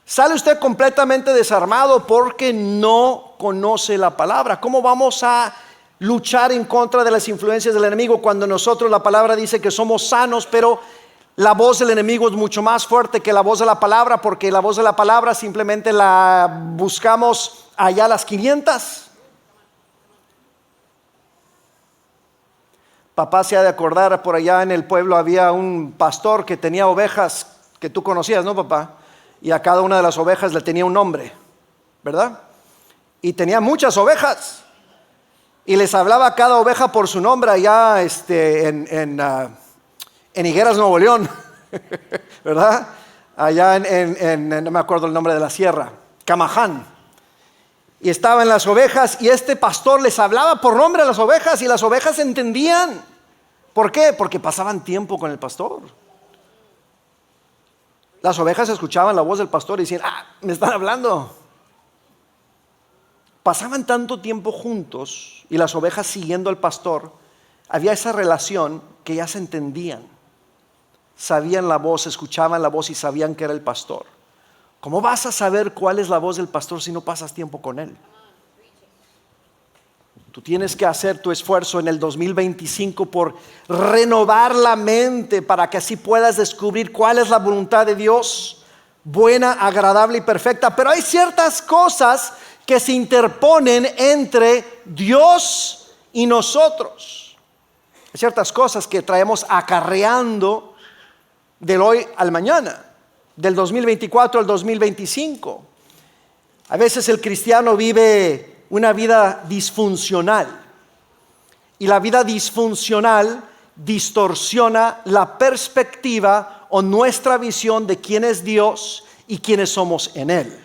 Sale usted completamente desarmado porque no conoce la palabra. ¿Cómo vamos a luchar en contra de las influencias del enemigo cuando nosotros, la palabra dice que somos sanos, pero la voz del enemigo es mucho más fuerte que la voz de la palabra, porque la voz de la palabra simplemente la buscamos allá a las 500? Papá se ha de acordar, por allá en el pueblo había un pastor que tenía ovejas que tú conocías, ¿no, papá? Y a cada una de las ovejas le tenía un nombre, ¿verdad? Y tenía muchas ovejas y les hablaba a cada oveja por su nombre allá en Higueras, Nuevo León, ¿verdad? Allá no me acuerdo el nombre de la sierra, Camaján. Y estaban las ovejas y este pastor les hablaba por nombre a las ovejas y las ovejas entendían. ¿Por qué? Porque pasaban tiempo con el pastor. Las ovejas escuchaban la voz del pastor y decían, me están hablando. pasaban tanto tiempo juntos y las ovejas siguiendo al pastor, había esa relación que ya se entendían. Sabían la voz, escuchaban la voz y sabían que era el pastor. ¿Cómo vas a saber cuál es la voz del pastor si no pasas tiempo con él? Tú tienes que hacer tu esfuerzo en el 2025 por renovar la mente para que así puedas descubrir cuál es la voluntad de Dios, buena, agradable y perfecta. Pero hay ciertas cosas que se interponen entre Dios y nosotros. Hay ciertas cosas que traemos acarreando del hoy al mañana, del 2024 al 2025. A veces el cristiano vive una vida disfuncional y la vida disfuncional distorsiona la perspectiva o nuestra visión de quién es Dios y quiénes somos en Él.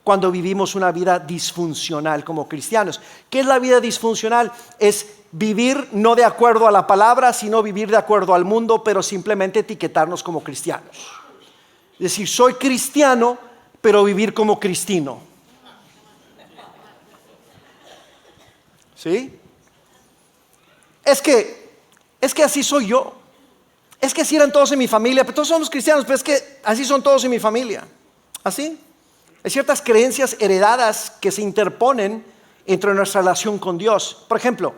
Cuando vivimos una vida disfuncional como cristianos. ¿Qué es la vida disfuncional? Es vivir no de acuerdo a la palabra, sino vivir de acuerdo al mundo, pero simplemente etiquetarnos como cristianos. Es decir, soy cristiano, pero vivir como cristino. ¿Sí? Es que así soy yo. Es que así eran todos en mi familia, pero todos somos cristianos, pero es que así son todos en mi familia. ¿Así? Hay ciertas creencias heredadas que se interponen entre nuestra relación con Dios. Por ejemplo,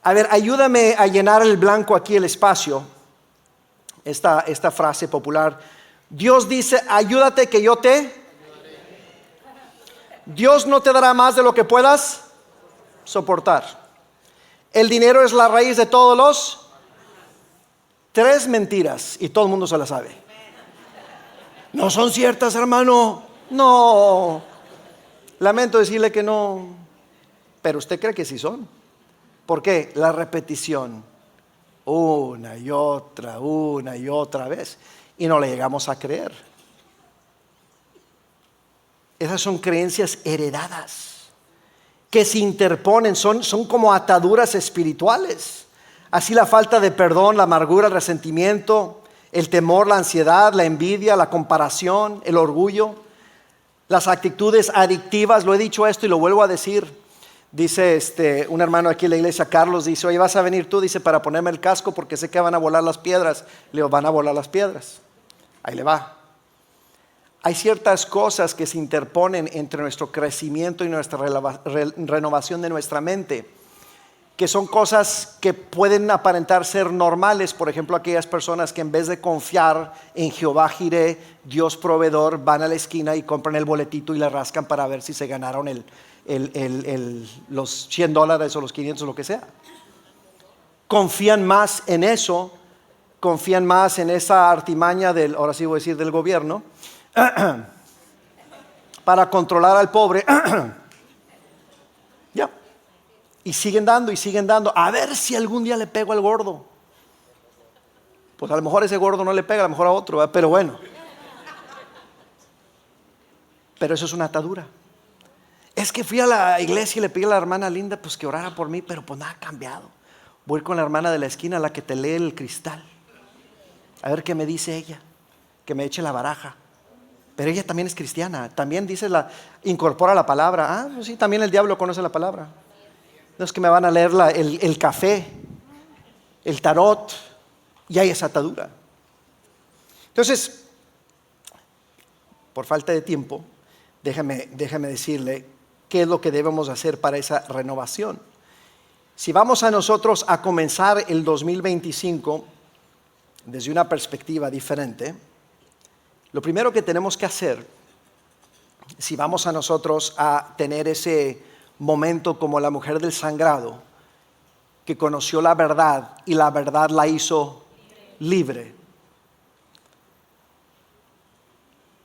a ver, ayúdame a llenar el blanco aquí, el espacio. Esta frase popular. Dios dice, ayúdate que yo te. Dios no te dará más de lo que puedas soportar. El dinero es la raíz de todos los. 3 mentiras y todo el mundo se las sabe. No son ciertas, hermano. No. Lamento decirle que no. Pero usted cree que sí son. ¿Por qué? La repetición. Una y otra vez. Y no le llegamos a creer. Esas son creencias heredadas que se interponen, son como ataduras espirituales. Así la falta de perdón, la amargura, el resentimiento, el temor, la ansiedad, la envidia, la comparación, el orgullo, las actitudes adictivas. Lo he dicho esto y lo vuelvo a decir. Dice un hermano aquí en la iglesia, Carlos, dice, oye, ¿vas a venir tú? Dice, para ponerme el casco porque sé que van a volar las piedras. Le digo, van a volar las piedras. Ahí le va. Hay ciertas cosas que se interponen entre nuestro crecimiento y nuestra renovación de nuestra mente, que son cosas que pueden aparentar ser normales. Por ejemplo, aquellas personas que en vez de confiar en Jehová Jireh, Dios proveedor, van a la esquina y compran el boletito y le rascan para ver si se ganaron los $100 o los 500 o lo que sea. Confían más en eso, confían más en esa artimaña ahora sí voy a decir del gobierno, para controlar al pobre. Ya. Y siguen dando, a ver si algún día le pego al gordo. Pues a lo mejor ese gordo no le pega, a lo mejor a otro, ¿verdad? Pero bueno. Pero eso es una atadura. Es que fui a la iglesia y le pedí a la hermana Linda pues que orara por mí, pero pues nada ha cambiado. Voy a ir con la hermana de la esquina, la que te lee el cristal, a ver qué me dice ella, que me eche la baraja. Pero ella también es cristiana, también dice incorpora la palabra. Ah, pues sí, también el diablo conoce la palabra. No es que me van a leer el café, el tarot, y hay esa atadura. Entonces, por falta de tiempo, déjame decirle qué es lo que debemos hacer para esa renovación. Si vamos a nosotros a comenzar el 2025 desde una perspectiva diferente, lo primero que tenemos que hacer, si vamos a nosotros a tener ese momento como la mujer del sangrado, que conoció la verdad y la verdad la hizo libre.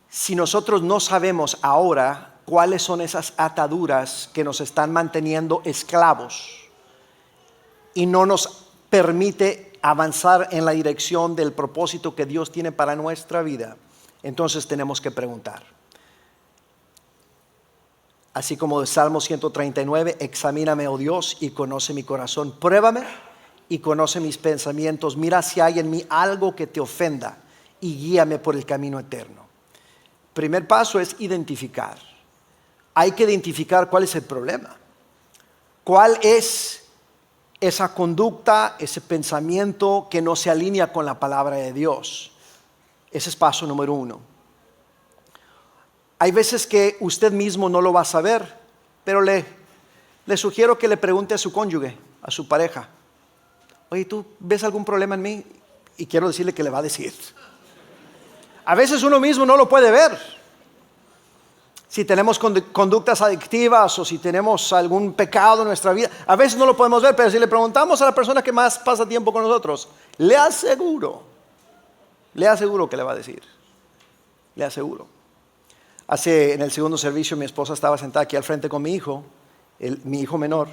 Si nosotros no sabemos ahora cuáles son esas ataduras que nos están manteniendo esclavos y no nos permite avanzar en la dirección del propósito que Dios tiene para nuestra vida, entonces tenemos que preguntar. Así como el Salmo 139, examíname, oh Dios, y conoce mi corazón. Pruébame y conoce mis pensamientos. Mira si hay en mí algo que te ofenda y guíame por el camino eterno. Primer paso es identificar hay que identificar cuál es el problema. ¿Cuál es esa conducta, ese pensamiento que no se alinea con la palabra de Dios? Ese es paso número 1. Hay veces que usted mismo no lo va a saber, pero le sugiero que le pregunte a su cónyuge, a su pareja: oye, ¿tú ves algún problema en mí? Y quiero decirle que le va a decir. A veces uno mismo no lo puede ver. Si tenemos conductas adictivas o si tenemos algún pecado en nuestra vida, a veces no lo podemos ver, pero si le preguntamos a la persona que más pasa tiempo con nosotros, le aseguro que le va a decir. Le aseguro. En el segundo servicio, mi esposa estaba sentada aquí al frente con mi hijo menor,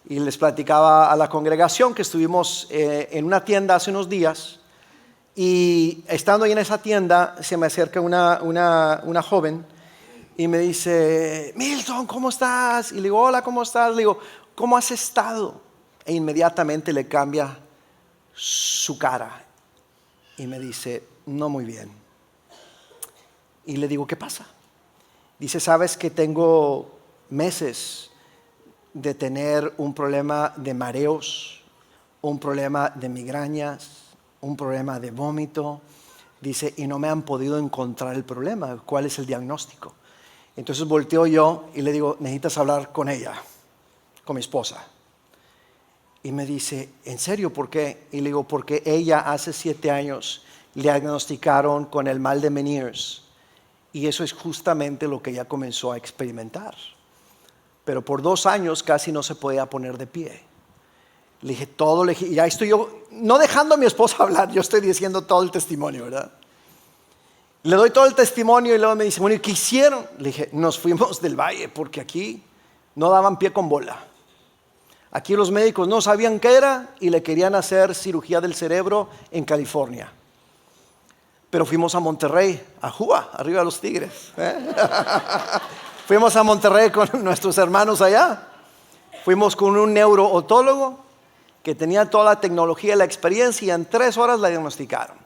y les platicaba a la congregación que estuvimos en una tienda hace unos días, y estando ahí en esa tienda se me acerca una joven y me dice: Milton, ¿cómo estás? Y le digo: hola, ¿cómo estás? Le digo: ¿cómo has estado? E inmediatamente le cambia su cara y me dice: no muy bien. Y le digo: ¿qué pasa? Dice: sabes que tengo meses de tener un problema de mareos, un problema de migrañas, un problema de vómito. Dice: y no me han podido encontrar el problema. ¿Cuál es el diagnóstico? Entonces volteo yo y le digo: necesitas hablar con ella, con mi esposa. Y me dice: ¿en serio? ¿Por qué? Y le digo: porque ella hace 7 años le diagnosticaron con el mal de Meniere's. Y eso es justamente lo que ella comenzó a experimentar. Pero por 2 años casi no se podía poner de pie. Le dije todo, ya estoy yo, no dejando a mi esposa hablar, yo estoy diciendo todo el testimonio, ¿verdad? Le doy todo el testimonio y luego me dice: bueno, ¿y qué hicieron? Le dije: nos fuimos del valle porque aquí no daban pie con bola. Aquí los médicos no sabían qué era y le querían hacer cirugía del cerebro en California. Pero fuimos a Monterrey, a Júa, arriba de los Tigres. Fuimos a Monterrey con nuestros hermanos allá. Fuimos con un neurootólogo que tenía toda la tecnología y la experiencia, y en 3 horas la diagnosticaron: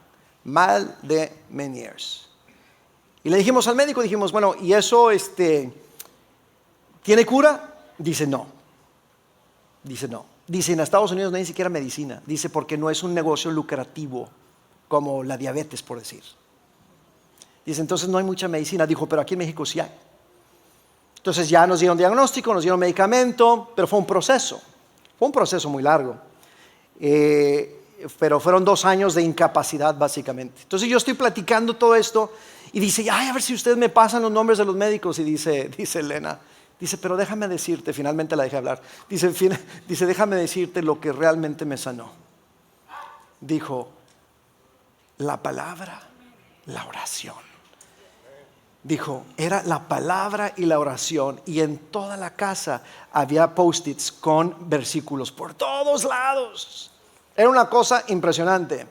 mal de Meniere's. Y le dijimos al médico, dijimos: bueno, ¿y eso tiene cura? Dice: no. Dice: no. Dice: en Estados Unidos no hay ni siquiera medicina. Dice: porque no es un negocio lucrativo como la diabetes, por decir. Dice: entonces no hay mucha medicina. Dijo: pero aquí en México sí hay. Entonces ya nos dieron diagnóstico, nos dieron medicamento, pero fue un proceso muy largo. Pero fueron 2 años de incapacidad básicamente. Entonces yo estoy platicando todo esto y dice: ay, a ver si ustedes me pasan los nombres de los médicos. Y dice Elena, dice: pero déjame decirte, finalmente la dejé hablar. Dice: déjame decirte lo que realmente me sanó. Dijo: la palabra, la oración. Dijo: era la palabra y la oración, y en toda la casa había post-its con versículos por todos lados. Era una cosa impresionante.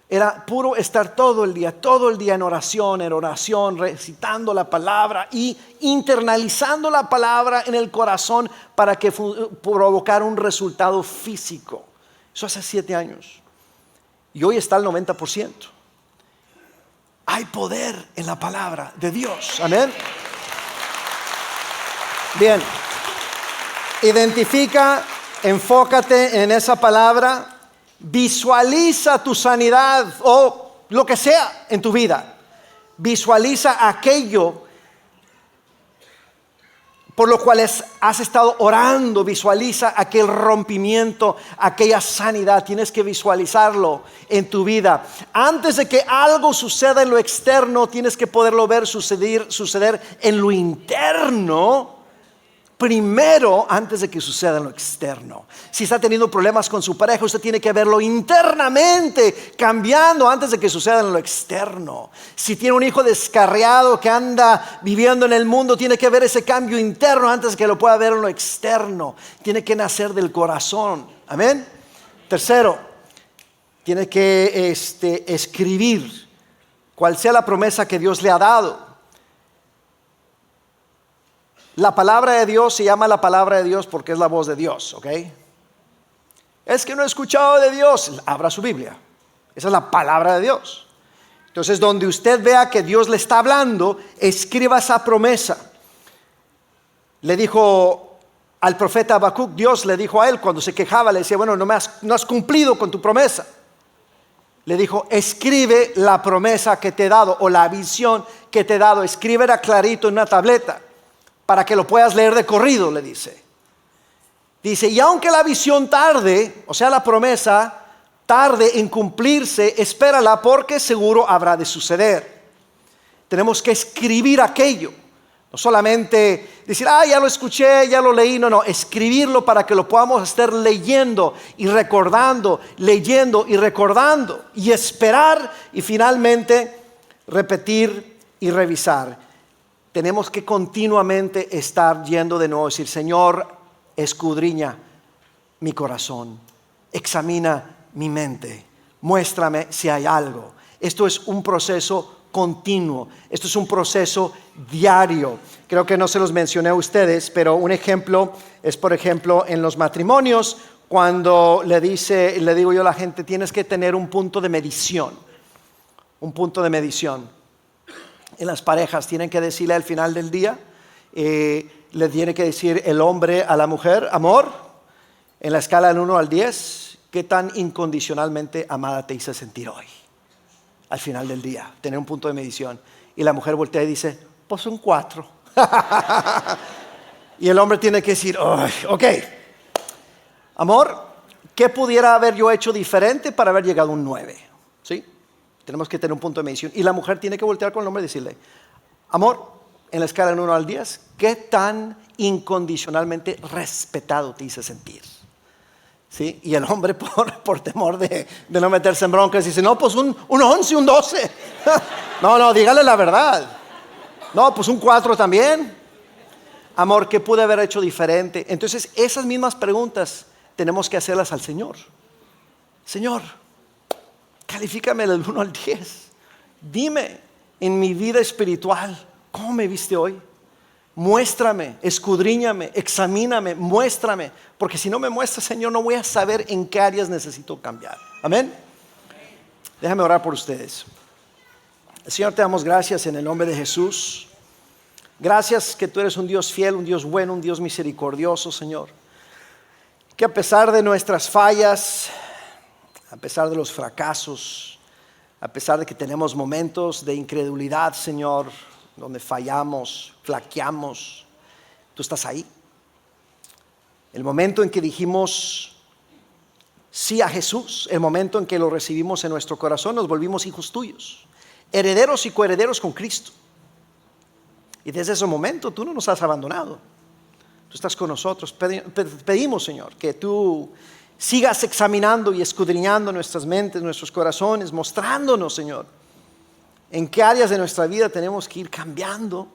Era puro estar todo el día en oración, recitando la palabra y internalizando la palabra en el corazón para que provocara un resultado físico. Eso hace 7 años. Y hoy está al 90%. Hay poder en la palabra de Dios. Amén. Bien. Identifica, enfócate en esa palabra. Visualiza tu sanidad o lo que sea en tu vida. Visualiza aquello por lo cual has estado orando. Visualiza aquel rompimiento, aquella sanidad. Tienes que visualizarlo en tu vida. Antes de que algo suceda en lo externo, tienes que poderlo ver suceder en lo interno primero, antes de que suceda en lo externo. Si está teniendo problemas con su pareja, usted tiene que verlo internamente cambiando antes de que suceda en lo externo. Si tiene un hijo descarriado que anda viviendo en el mundo, tiene que ver ese cambio interno antes de que lo pueda ver en lo externo. Tiene que nacer del corazón. Amén. Tercero, tiene que escribir cuál sea la promesa que Dios le ha dado. La palabra de Dios se llama la palabra de Dios porque es la voz de Dios, ¿ok? Es que no he escuchado de Dios. Abra su Biblia. Esa es la palabra de Dios. Entonces, donde usted vea que Dios le está hablando, escriba esa promesa. Le dijo al profeta Habacuc, Dios le dijo a él cuando se quejaba, le decía, bueno, no has cumplido con tu promesa. Le dijo, escribe la promesa que te he dado o la visión que te he dado, escríbela clarito en una tableta para que lo puedas leer de corrido, le dice. Dice, y aunque la visión tarde, o sea la promesa tarde en cumplirse, espérala porque seguro habrá de suceder. Tenemos que escribir aquello, no solamente decir, ya lo escuché, ya lo leí, no, escribirlo para que lo podamos estar leyendo y recordando, leyendo y recordando, y esperar y finalmente repetir y revisar. Tenemos que continuamente estar yendo de nuevo, decir, Señor, escudriña mi corazón, examina mi mente, muéstrame si hay algo. Esto es un proceso continuo, esto es un proceso diario. Creo que no se los mencioné a ustedes, pero un ejemplo es, por ejemplo, en los matrimonios, cuando le digo yo a la gente, tienes que tener un punto de medición, un punto de medición. En las parejas tienen que decirle al final del día, le tiene que decir el hombre a la mujer, amor, en la escala del 1 al 10, ¿qué tan incondicionalmente amada te hice sentir hoy? Al final del día, tener un punto de medición. Y la mujer voltea y dice, pues un 4. Y el hombre tiene que decir, ok, amor, ¿qué pudiera haber yo hecho diferente para haber llegado a un 9? ¿Sí? Tenemos que tener un punto de medición. Y la mujer tiene que voltear con el hombre y decirle, amor, en la escala del 1 al 10, ¿qué tan incondicionalmente respetado te hice sentir? ¿Sí? Y el hombre por temor de no meterse en broncas dice, no, pues un 11, un 12. No, dígale la verdad. No, pues un 4 también. Amor, ¿qué pude haber hecho diferente? Entonces esas mismas preguntas tenemos que hacerlas al Señor. Señor, califícame del 1 al 10. Dime en mi vida espiritual, ¿cómo me viste hoy? Muéstrame, escudriñame, examíname, muéstrame. Porque si no me muestras, Señor, no voy a saber en qué áreas necesito cambiar. Amén. Déjame orar por ustedes. Señor, te damos gracias en el nombre de Jesús. Gracias que tú eres un Dios fiel, un Dios bueno, un Dios misericordioso, Señor. Que a pesar de nuestras fallas, a pesar de los fracasos, a pesar de que tenemos momentos de incredulidad, Señor, donde fallamos, flaqueamos, tú estás ahí. El momento en que dijimos sí a Jesús, el momento en que lo recibimos en nuestro corazón, nos volvimos hijos tuyos, herederos y coherederos con Cristo. Y desde ese momento tú no nos has abandonado, tú estás con nosotros. Pedimos, Señor, que tú sigas examinando y escudriñando nuestras mentes, nuestros corazones, mostrándonos, Señor, en qué áreas de nuestra vida tenemos que ir cambiando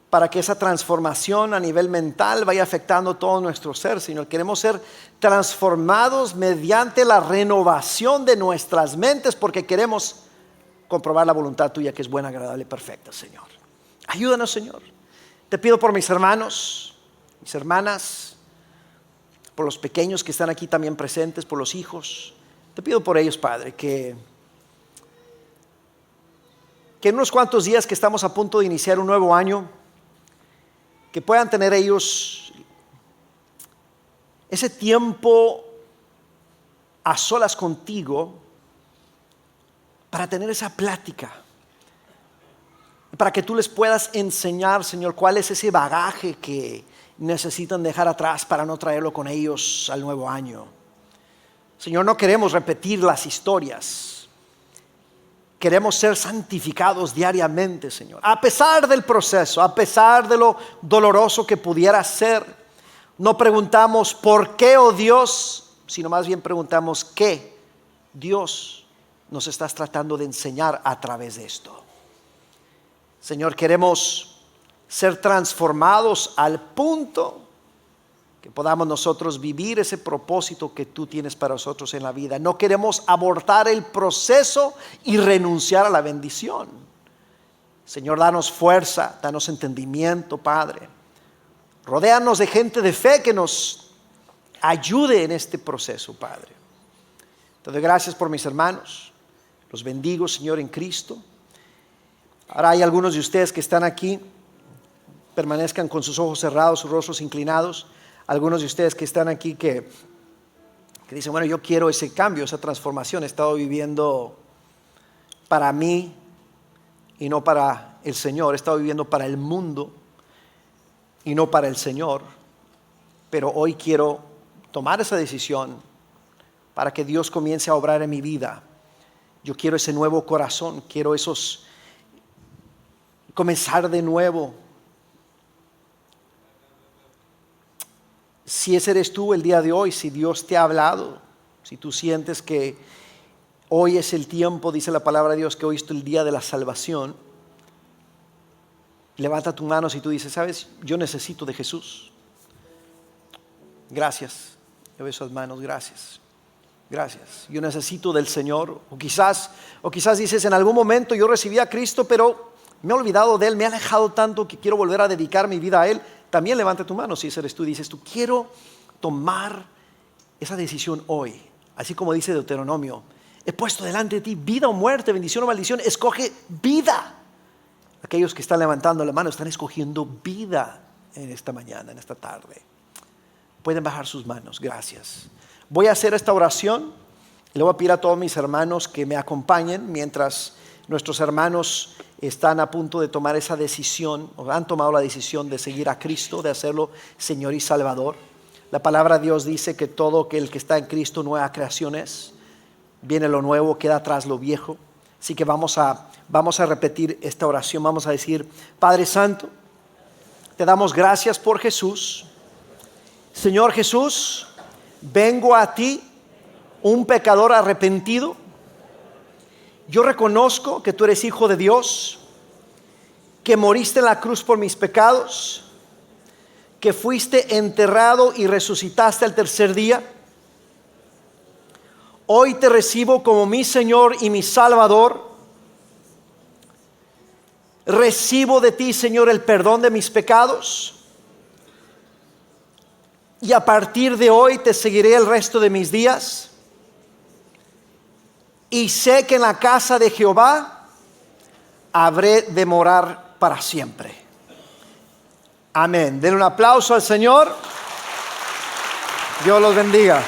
para que esa transformación a nivel mental vaya afectando todo nuestro ser, Señor. Queremos ser transformados mediante la renovación de nuestras mentes porque queremos comprobar la voluntad tuya que es buena, agradable y perfecta, Señor. Ayúdanos, Señor. Te pido por mis hermanos, mis hermanas, por los pequeños que están aquí también presentes, por los hijos. Te pido por ellos, Padre, que en unos cuantos días que estamos a punto de iniciar un nuevo año, que puedan tener ellos ese tiempo a solas contigo para tener esa plática, para que tú les puedas enseñar, Señor, cuál es ese bagaje que necesitan dejar atrás para no traerlo con ellos al nuevo año. Señor, no queremos repetir las historias. Queremos ser santificados diariamente, Señor. A pesar del proceso, a pesar de lo doloroso que pudiera ser, no preguntamos por qué, oh Dios, sino más bien preguntamos qué Dios nos estás tratando de enseñar a través de esto. Señor, queremos ser transformados al punto que podamos nosotros vivir ese propósito que tú tienes para nosotros en la vida. No queremos abortar el proceso y renunciar a la bendición. Señor, danos fuerza, danos entendimiento, Padre. Rodéanos de gente de fe que nos ayude en este proceso, Padre. Te doy gracias por mis hermanos. Los bendigo, Señor, en Cristo. Ahora hay algunos de ustedes que están aquí permanezcan con sus ojos cerrados, sus rostros inclinados. Algunos de ustedes que están aquí que dicen, bueno, yo quiero ese cambio, esa transformación. He estado viviendo para mí y no para el Señor. He estado viviendo para el mundo y no para el Señor. Pero hoy quiero tomar esa decisión para que Dios comience a obrar en mi vida. Yo quiero ese nuevo corazón, quiero comenzar de nuevo. Si ese eres tú el día de hoy, si Dios te ha hablado, si tú sientes que hoy es el tiempo, dice la palabra de Dios, que hoy es el día de la salvación, levanta tu mano si tú dices, sabes, yo necesito de Jesús. Gracias. Yo veo esas manos, gracias. Gracias. Yo necesito del Señor. O quizás dices, en algún momento yo recibí a Cristo, pero me he olvidado de Él, me he alejado tanto que quiero volver a dedicar mi vida a Él. También levanta tu mano si ese eres tú. Dices tú, quiero tomar esa decisión hoy. Así como dice Deuteronomio, he puesto delante de ti vida o muerte, bendición o maldición. Escoge vida. Aquellos que están levantando la mano están escogiendo vida en esta mañana, en esta tarde. Pueden bajar sus manos, gracias. Voy a hacer esta oración. Le voy a pedir a todos mis hermanos que me acompañen mientras nuestros hermanos están a punto de tomar esa decisión, o han tomado la decisión de seguir a Cristo, de hacerlo Señor y Salvador. La palabra de Dios dice que todo el que está en Cristo nueva creación es. Viene lo nuevo, queda atrás lo viejo. Así que vamos a repetir esta oración. Vamos a decir, Padre Santo, te damos gracias por Jesús. Señor Jesús, vengo a ti, un pecador arrepentido. Yo reconozco que tú eres hijo de Dios, que moriste en la cruz por mis pecados, que fuiste enterrado y resucitaste al tercer día. Hoy te recibo como mi Señor y mi Salvador. Recibo de ti, Señor, el perdón de mis pecados. Y a partir de hoy te seguiré el resto de mis días. Y sé que en la casa de Jehová habré de morar para siempre. Amén. Den un aplauso al Señor. Dios los bendiga.